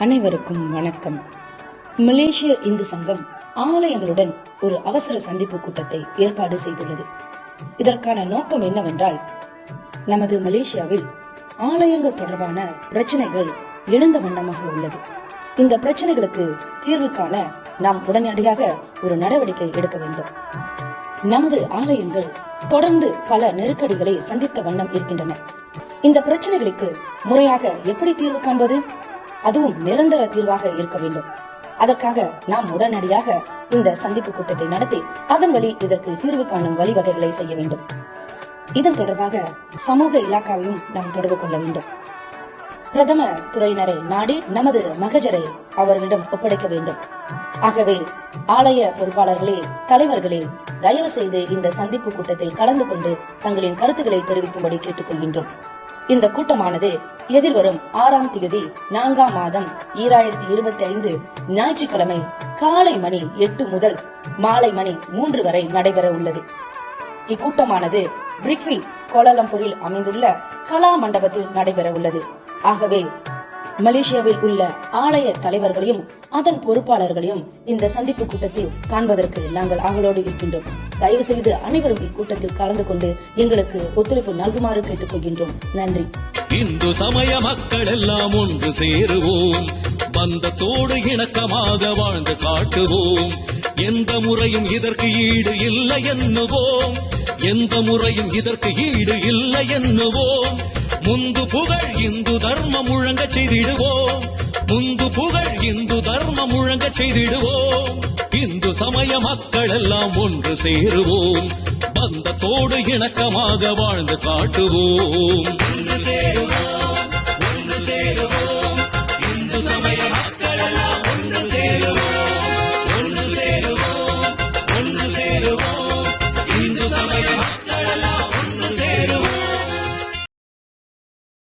அனைவருக்கும் வணக்கம். மலேசிய இந்து சங்கம் ஆலயங்களுடன் ஒரு அவசர சந்திப்பு கூட்டத்தை ஏற்பாடு செய்துள்ளது. இதற்கான நோக்கம் என்னவென்றால், நமது மலேசியாவில் ஆலயங்கள் தொடர்பான பிரச்சனைகள் எழுந்த வண்ணமாக உள்ளது. இந்த பிரச்சனைகளுக்கு தீர்வு காண நாம் உடனடியாக ஒரு நடவடிக்கை எடுக்க வேண்டும். நமது ஆலயங்கள் தொடர்ந்து பல நெருக்கடிகளை சந்தித்த வண்ணம் இருக்கின்றன. இந்த பிரச்சனைகளுக்கு முறையாக எப்படி தீர்வு காண்பது? அதுவும் நிரந்தர தீர்வாக இருக்க வேண்டும். அதற்காக நாம் உடனடியாக இந்த சந்திப்பு கூட்டத்தை நடத்தி அதன் வழி இதற்கு தீர்வு காணும் வழிவகைகளை செய்ய வேண்டும். இதன் தொடர்பாக சமூக இலாக்காவையும் நாம் தொடர்பு கொள்ள வேண்டும். பிரதம துறையினரை நாடி நமது மகஜரை அவர்களிடம் ஒப்படைக்க வேண்டும். ஆகவே ஆலய பொறுப்பாளர்களே, தலைவர்களே, தயவு செய்து இந்த சந்திப்பு கூட்டத்தில் கலந்து கொண்டு தங்களின் கருத்துக்களை தெரிவிக்கும்படி கேட்டுக்கொள்கின்றோம். இந்த கூட்டமானது எதிர்வரும் 6ஆம் தேதி 4ஆம் மாதம் 2025 ஞாயிற்றுக்கிழமை காலை மணி 8 முதல் மாலை மணி 3 வரை நடைபெற உள்ளது. இக்கூட்டமானது பிரிக்ஃபீல்ட் கோலாலம்பூரில் அமைந்துள்ள கலா மண்டபத்தில் நடைபெற உள்ளது. ஆகவே மலேசியாவில் உள்ள ஆலய தலைவர்களையும் அதன் பொறுப்பாளர்களையும் இந்த சந்திப்பு கூட்டத்தில் காண்பதற்கு நாங்கள் ஆவலோடு இருக்கின்றோம். தயவு செய்து அனைவரும் இக்கூட்டத்தில் கலந்து கொண்டு எங்களுக்கு ஒத்துழைப்பு நல்குமாறு கேட்டுக்கொள்கின்றோம். நன்றி. இந்து சமய மக்கள் எல்லாம் ஒன்று சேருவோம், பந்தத்தோடு இணக்கமாக வாழ்ந்து காட்டுவோம். எந்த முறையும் இதற்கு ஈடு இல்லை என்னுவோம், எந்த முறையும் இதற்கு ஈடு இல்லை என்னுவோம். முந்து புகழ் இந்து தர்மம் முழங்க செய்திடுவோம், முந்து புகழ் இந்து தர்மம் முழங்க செய்திடுவோம். இந்து சமய மக்கள் எல்லாம் ஒன்று சேருவோம், பந்தத்தோடு இணக்கமாக வாழ்ந்து காட்டுவோம்.